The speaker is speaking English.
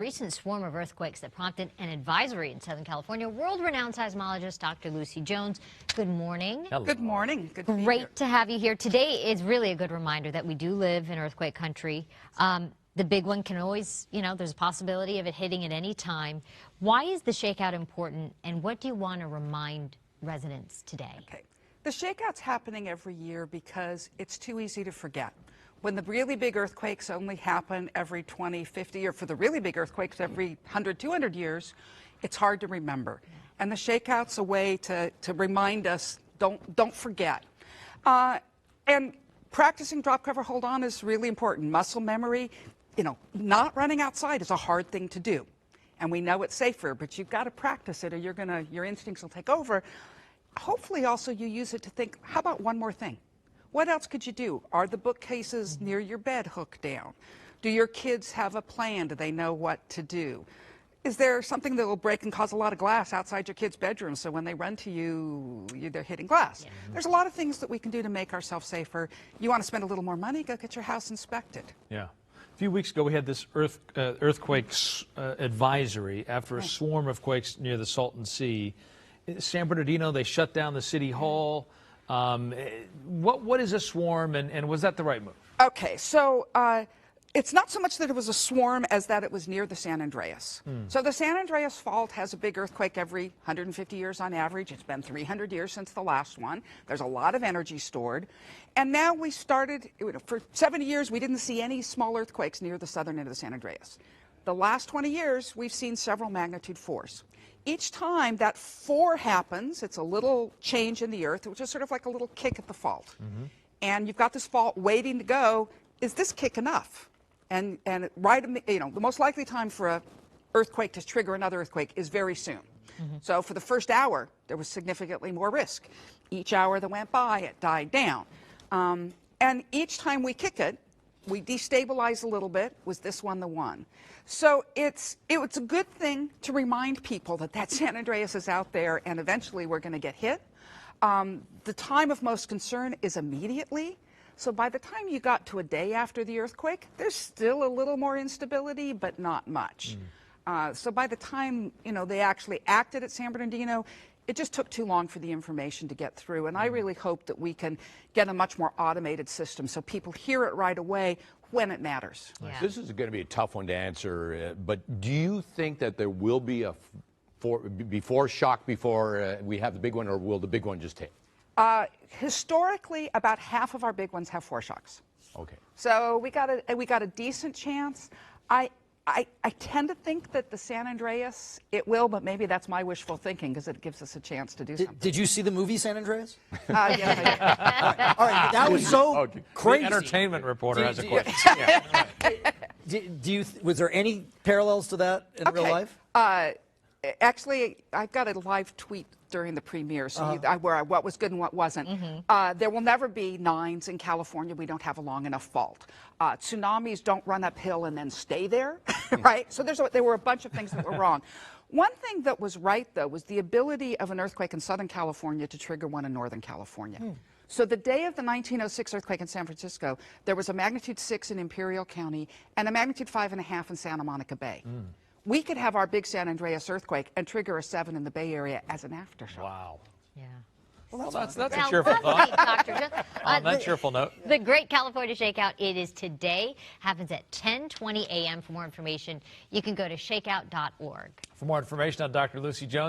Recent swarm of earthquakes that prompted an advisory in Southern California. World-renowned seismologist Dr. Lucy Jones, good morning. Hello. Good morning. Good to be here. Great to have you here. Today is really a good reminder that we do live in earthquake country. The big one can always, there's a possibility of it hitting at any time. Why is the shakeout important, and what do you want to remind residents today? Okay. The shakeout's happening every year because it's too easy to forget. When the really big earthquakes only happen every 20, 50, or for the really big earthquakes every 100, 200 years, it's hard to remember. And the shakeout's a way to remind us, don't forget. And practicing drop, cover, hold on is really important. Muscle memory, not running outside is a hard thing to do. And we know it's safer, but you've got to practice it or your instincts will take over. Hopefully also you use it to think, how about one more thing? What else could you do? Are the bookcases near your bed hooked down? Do your kids have a plan? Do they know what to do? Is there something that will break and cause a lot of glass outside your kids' bedroom so when they run to you, they're hitting glass? Yeah. There's a lot of things that we can do to make ourselves safer. You want to spend a little more money? Go get your house inspected. Yeah. A few weeks ago, we had this earthquake advisory after a swarm of quakes near the Salton Sea. In San Bernardino, they shut down the city hall. What is a swarm, and was that the right move? Okay, so it's not so much that it was a swarm as that it was near the San Andreas. So the San Andreas Fault has a big earthquake every 150 years on average. It's been 300 years since the last one. There's a lot of energy stored. And now we started, for 70 years, we didn't see any small earthquakes near the southern end of the San Andreas. The last 20 years, we've seen several magnitude 4s. Each time that 4 happens, it's a little change in the earth, which is sort of like a little kick at the fault. And you've got this fault waiting to go. Is this kick enough? And the most likely time for an earthquake to trigger another earthquake is very soon. So for the first hour, there was significantly more risk. Each hour that went by, it died down. And each time we kick it, we destabilize a little bit. Was this one the one? So it's a good thing to remind people that San Andreas is out there and eventually we're going to get hit. The time of most concern is immediately. So by the time you got to a day after the earthquake, there's still a little more instability, but not much. So by the time they actually acted at San Bernardino, it just took too long for the information to get through, and I really hope that we can get a much more automated system so people hear it right away when it matters. Yeah. This is going to be a tough one to answer, but do you think that there will be a shock before we have the big one, or will the big one just hit? Historically, about half of our big ones have foreshocks. Okay. So we got a decent chance. I tend to think that the San Andreas, it will, but maybe that's my wishful thinking because it gives us a chance to do something. Did you see the movie San Andreas? Yes, I did. All right, that was so crazy. The entertainment reporter has a question. Was there any parallels to that in real life? Actually, I got a live tweet during the premiere, so what was good and what wasn't. There will never be 9s in California. We don't have a long enough fault. Tsunamis don't run uphill and then stay there, right? So there were a bunch of things that were wrong. One thing that was right, though, was the ability of an earthquake in Southern California to trigger one in Northern California. So the day of the 1906 earthquake in San Francisco, there was a magnitude 6 in Imperial County and a magnitude 5.5 in Santa Monica Bay. We could have our big San Andreas earthquake and trigger a 7 in the Bay Area as an aftershock. Wow. Yeah. Well, that's a cheerful thought. Dr. Jones. On that cheerful note. The Great California Shakeout, it is today, happens at 10:20 a.m. For more information, you can go to shakeout.org. For more information on Dr. Lucy Jones,